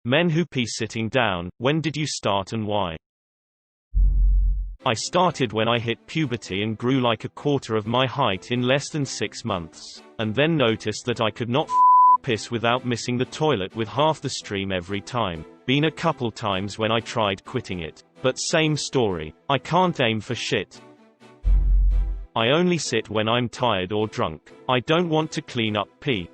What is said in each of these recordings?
Men who pee sitting down. When did you start and why? I started when I hit puberty and grew like a quarter of my height in less than 6 months, and then noticed that I could not piss without missing the toilet with half the stream every time. Been a couple times when I tried quitting it, but same story. I can't aim for shit. I only sit when I'm tired or drunk. I don't want to clean up pee.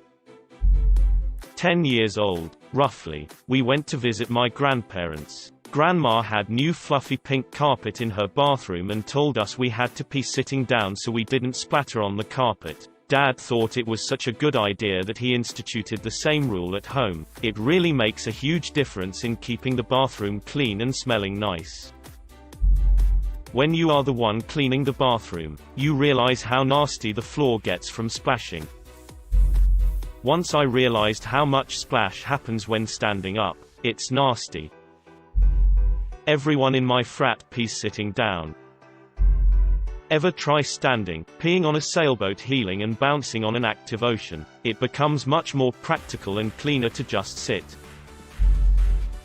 10 years old, roughly. We went to visit my grandparents. Grandma had new fluffy pink carpet in her bathroom and told us we had to pee sitting down so we didn't splatter on the carpet. Dad thought it was such a good idea that he instituted the same rule at home. It really makes a huge difference in keeping the bathroom clean and smelling nice. When you are the one cleaning the bathroom, you realize how nasty the floor gets from splashing. Once I realized how much splash happens when standing up. It's nasty. Everyone in my frat pees sitting down. Ever try standing, peeing on a sailboat heeling and bouncing on an active ocean? It becomes much more practical and cleaner to just sit.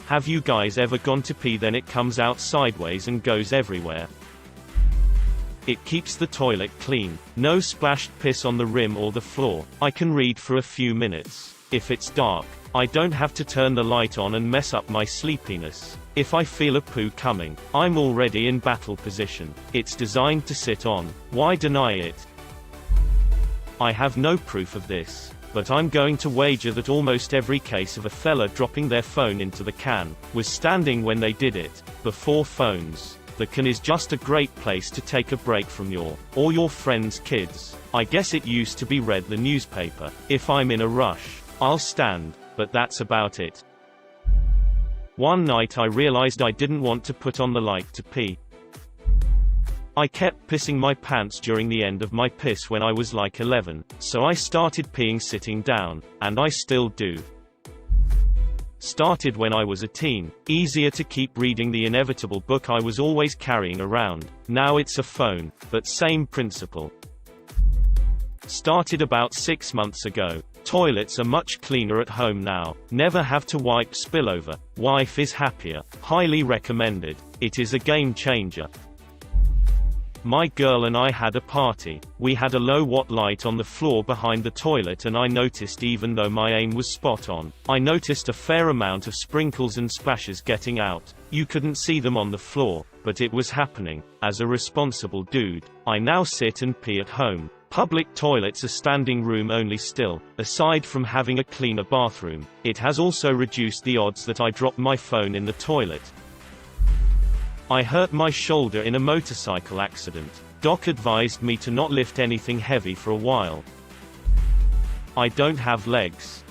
Have you guys ever gone to pee then it comes out sideways and goes everywhere? It keeps the toilet clean. No splashed piss on the rim or the floor. I can read for a few minutes. If it's dark, I don't have to turn the light on and mess up my sleepiness. If I feel a poo coming, I'm already in battle position. It's designed to sit on. Why deny it? I have no proof of this, but I'm going to wager that almost every case of a fella dropping their phone into the can was standing when they did it. Before phones, the can is just a great place to take a break from your or your friends' kids. I guess it used to be read the newspaper. If I'm in a rush, I'll stand, but that's about it. One night I realized I didn't want to put on the light to pee. I kept pissing my pants during the end of my piss when I was like 11, so I started peeing sitting down, and I still do. Started when I was a teen. Easier to keep reading the inevitable book I was always carrying around. Now it's a phone, but same principle. Started about 6 months ago. Toilets are much cleaner at home now. Never have to wipe spillover. Wife is happier. Highly recommended. It is a game changer. My girl and I had a party. We had a low-watt light on the floor behind the toilet and I noticed even though my aim was spot on, I noticed a fair amount of sprinkles and splashes getting out. You couldn't see them on the floor, but it was happening. As a responsible dude, I now sit and pee at home. Public toilets are standing room only still. Aside from having a cleaner bathroom, it has also reduced the odds that I drop my phone in the toilet. I hurt my shoulder in a motorcycle accident. Doc advised me to not lift anything heavy for a while. I don't have legs.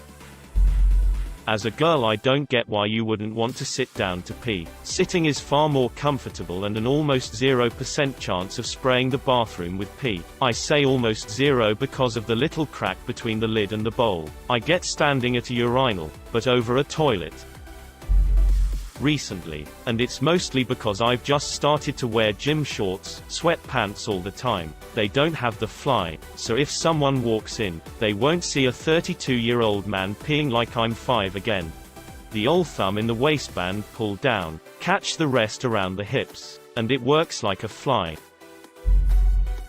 As a girl, I don't get why you wouldn't want to sit down to pee. Sitting is far more comfortable and an almost 0% chance of spraying the bathroom with pee. I say almost zero because of the little crack between the lid and the bowl. I get standing at a urinal, but over a toilet recently, and it's mostly because I've just started to wear gym shorts, sweatpants all the time. They don't have the fly, so if someone walks in, they won't see a 32-year-old man peeing like I'm 5 again. The old thumb in the waistband pull down, catch the rest around the hips, and it works like a fly.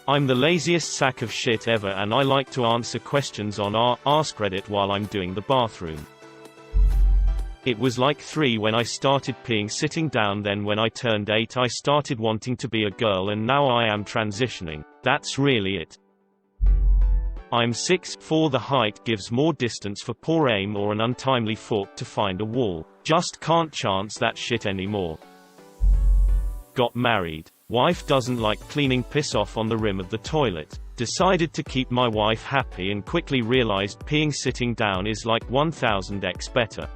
I'm the laziest sack of shit ever and I like to answer questions on Ask Reddit while I'm doing the bathroom. It was like 3 when I started peeing sitting down, then when I turned 8 I started wanting to be a girl and now I am transitioning. That's really it. I'm 6'4". The height gives more distance for poor aim or an untimely fork to find a wall. Just can't chance that shit anymore. Got married. Wife doesn't like cleaning piss off on the rim of the toilet. Decided to keep my wife happy and quickly realized peeing sitting down is like 1000x better.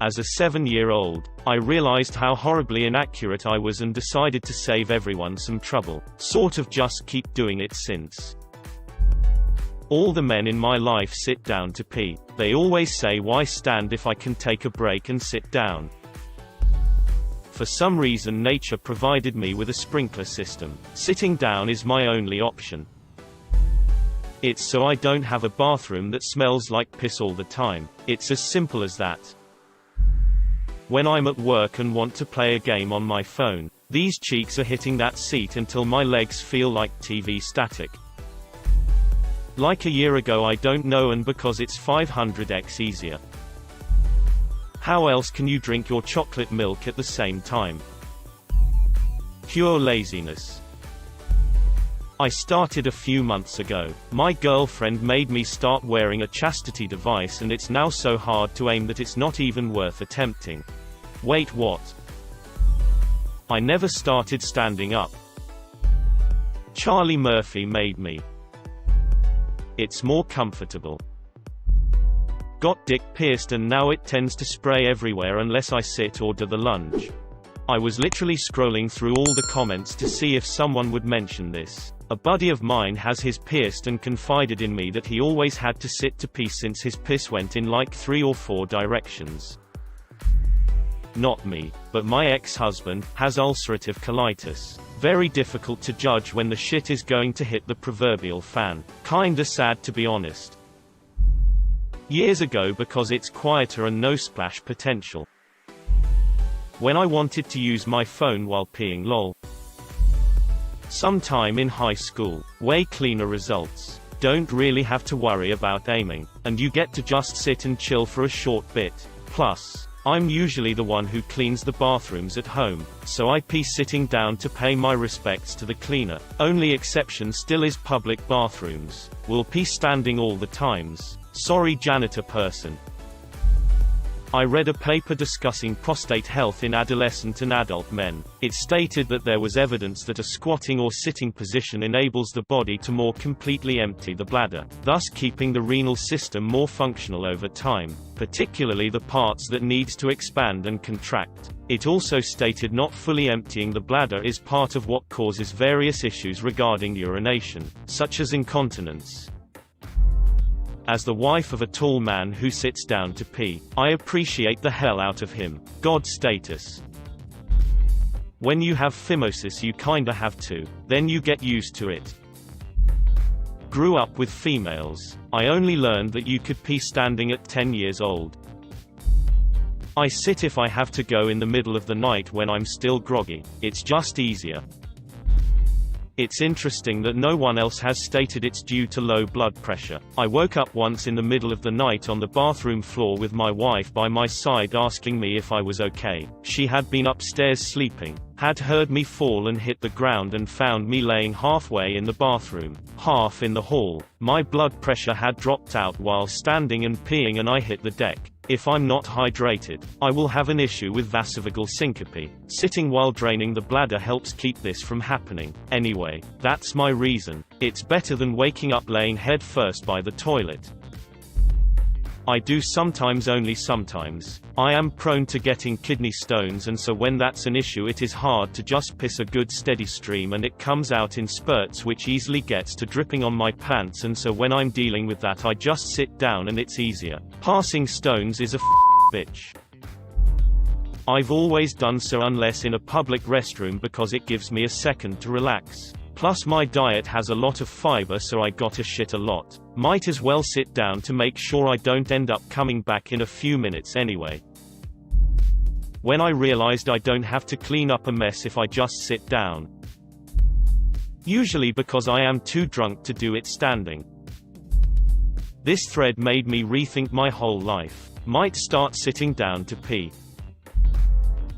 As a 7-year-old, I realized how horribly inaccurate I was and decided to save everyone some trouble. Sort of just keep doing it since. All the men in my life sit down to pee. They always say why stand if I can take a break and sit down. For some reason nature provided me with a sprinkler system. Sitting down is my only option. It's so I don't have a bathroom that smells like piss all the time. It's as simple as that. When I'm at work and want to play a game on my phone, these cheeks are hitting that seat until my legs feel like TV static. Like a year ago I don't know, and because it's 500x easier. How else can you drink your chocolate milk at the same time? Pure laziness. I started a few months ago. My girlfriend made me start wearing a chastity device, and it's now so hard to aim that it's not even worth attempting. Wait, what? I never started standing up. Charlie Murphy made me. It's more comfortable. Got dick pierced and now it tends to spray everywhere unless I sit or do the lunge. I was literally scrolling through all the comments to see if someone would mention this. A buddy of mine has his pierced and confided in me that he always had to sit to pee since his piss went in like 3 or 4 directions. Not me, but my ex-husband has ulcerative colitis. Very difficult to judge when the shit is going to hit the proverbial fan. Kinda sad to be honest. Years ago because it's quieter and no splash potential. When I wanted to use my phone while peeing, lol. Sometime in high school. Way cleaner results. Don't really have to worry about aiming, and you get to just sit and chill for a short bit. Plus, I'm usually the one who cleans the bathrooms at home, so I pee sitting down to pay my respects to the cleaner. Only exception still is public bathrooms. Will pee standing all the times. Sorry janitor person. I read a paper discussing prostate health in adolescent and adult men. It stated that there was evidence that a squatting or sitting position enables the body to more completely empty the bladder, thus keeping the renal system more functional over time, particularly the parts that needs to expand and contract. It also stated not fully emptying the bladder is part of what causes various issues regarding urination, such as incontinence. As the wife of a tall man who sits down to pee, I appreciate the hell out of him. God status. When you have phimosis you kinda have to, then you get used to it. Grew up with females. I only learned that you could pee standing at 10 years old. I sit if I have to go in the middle of the night when I'm still groggy. It's just easier. It's interesting that no one else has stated it's due to low blood pressure. I woke up once in the middle of the night on the bathroom floor with my wife by my side asking me if I was okay. She had been upstairs sleeping, had heard me fall and hit the ground and found me laying halfway in the bathroom, half in the hall. My blood pressure had dropped out while standing and peeing and I hit the deck. If I'm not hydrated, I will have an issue with vasovagal syncope. Sitting while draining the bladder helps keep this from happening. Anyway, that's my reason. It's better than waking up laying head first by the toilet. I do sometimes, only sometimes. I am prone to getting kidney stones, and so when that's an issue it is hard to just piss a good steady stream and it comes out in spurts which easily gets to dripping on my pants, and so when I'm dealing with that I just sit down and it's easier. Passing stones is a bitch. I've always done so unless in a public restroom because it gives me a second to relax. Plus my diet has a lot of fiber so I gotta shit a lot. Might as well sit down to make sure I don't end up coming back in a few minutes anyway. When I realized I don't have to clean up a mess if I just sit down. Usually because I am too drunk to do it standing. This thread made me rethink my whole life. Might start sitting down to pee.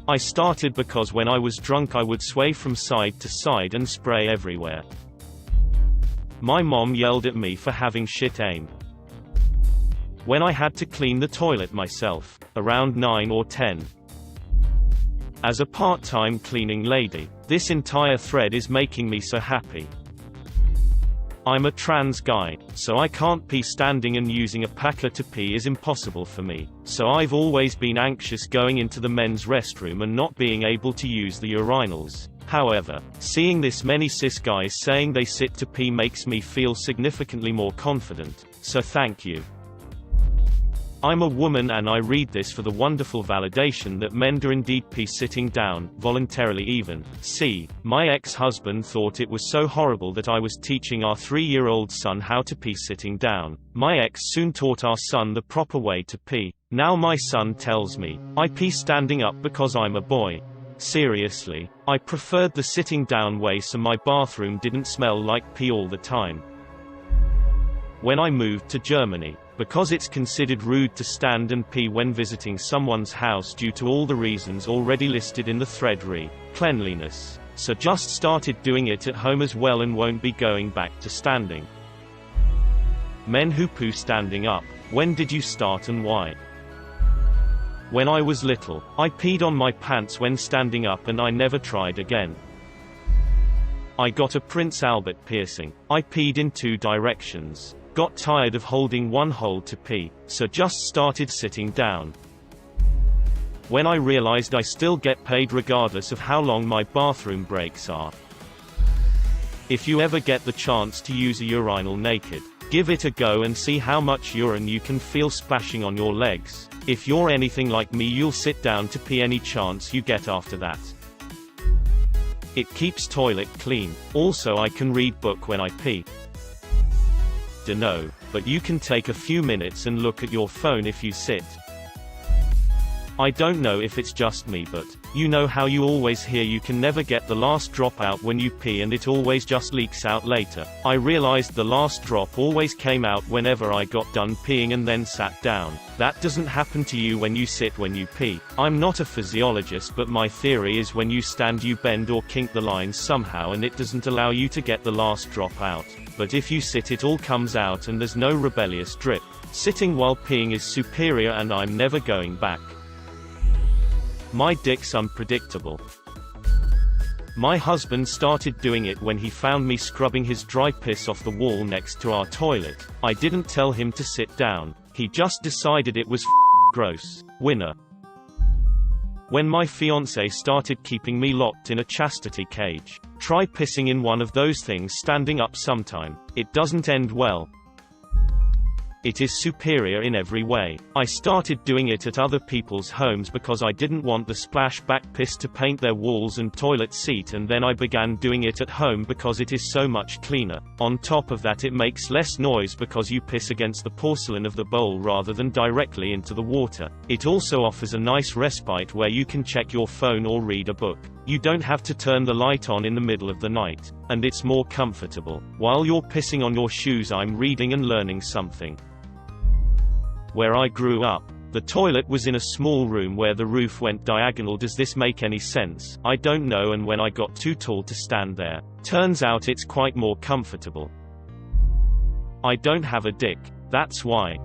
I started because when I was drunk I would sway from side to side and spray everywhere. My mom yelled at me for having shit aim. When I had to clean the toilet myself, around 9 or 10. As a part-time cleaning lady, this entire thread is making me so happy. I'm a trans guy, so I can't pee standing, and using a packer to pee is impossible for me. So I've always been anxious going into the men's restroom and not being able to use the urinals. However, seeing this many cis guys saying they sit to pee makes me feel significantly more confident, so thank you. I'm a woman and I read this for the wonderful validation that men do indeed pee sitting down, voluntarily even. See, my ex-husband thought it was so horrible that I was teaching our 3-year-old son how to pee sitting down. My ex soon taught our son the proper way to pee. Now my son tells me, I pee standing up because I'm a boy. Seriously, I preferred the sitting down way so my bathroom didn't smell like pee all the time. When I moved to Germany, because it's considered rude to stand and pee when visiting someone's house due to all the reasons already listed in the thread re cleanliness, so just started doing it at home as well and won't be going back to standing. Men who poo standing up, when did you start and why? When I was little, I peed on my pants when standing up and I never tried again. I got a Prince Albert piercing. I peed in 2 directions. Got tired of holding one hole to pee, so just started sitting down. When I realized I still get paid regardless of how long my bathroom breaks are. If you ever get the chance to use a urinal naked, give it a go and see how much urine you can feel splashing on your legs. If you're anything like me, you'll sit down to pee any chance you get after that. It keeps toilet clean. Also, I can read book when I pee. Dunno, but you can take a few minutes and look at your phone if you sit. I don't know if it's just me, but you know how you always hear you can never get the last drop out when you pee and it always just leaks out later. I realized the last drop always came out whenever I got done peeing and then sat down. That doesn't happen to you when you sit when you pee. I'm not a physiologist, but my theory is when you stand you bend or kink the lines somehow and it doesn't allow you to get the last drop out. But if you sit it all comes out and there's no rebellious drip. Sitting while peeing is superior and I'm never going back. My dick's unpredictable. My husband started doing it when he found me scrubbing his dry piss off the wall next to our toilet. I didn't tell him to sit down. He just decided it was gross. Winner. When my fiancé started keeping me locked in a chastity cage. Try pissing in one of those things standing up sometime. It doesn't end well. It is superior in every way. I started doing it at other people's homes because I didn't want the splashback piss to paint their walls and toilet seat, and then I began doing it at home because it is so much cleaner. On top of that, it makes less noise because you piss against the porcelain of the bowl rather than directly into the water. It also offers a nice respite where you can check your phone or read a book. You don't have to turn the light on in the middle of the night. And it's more comfortable. While you're pissing on your shoes, I'm reading and learning something. Where I grew up, the toilet was in a small room where the roof went diagonal. Does this make any sense? I don't know, and when I got too tall to stand there, turns out it's quite more comfortable. I don't have a dick. That's why.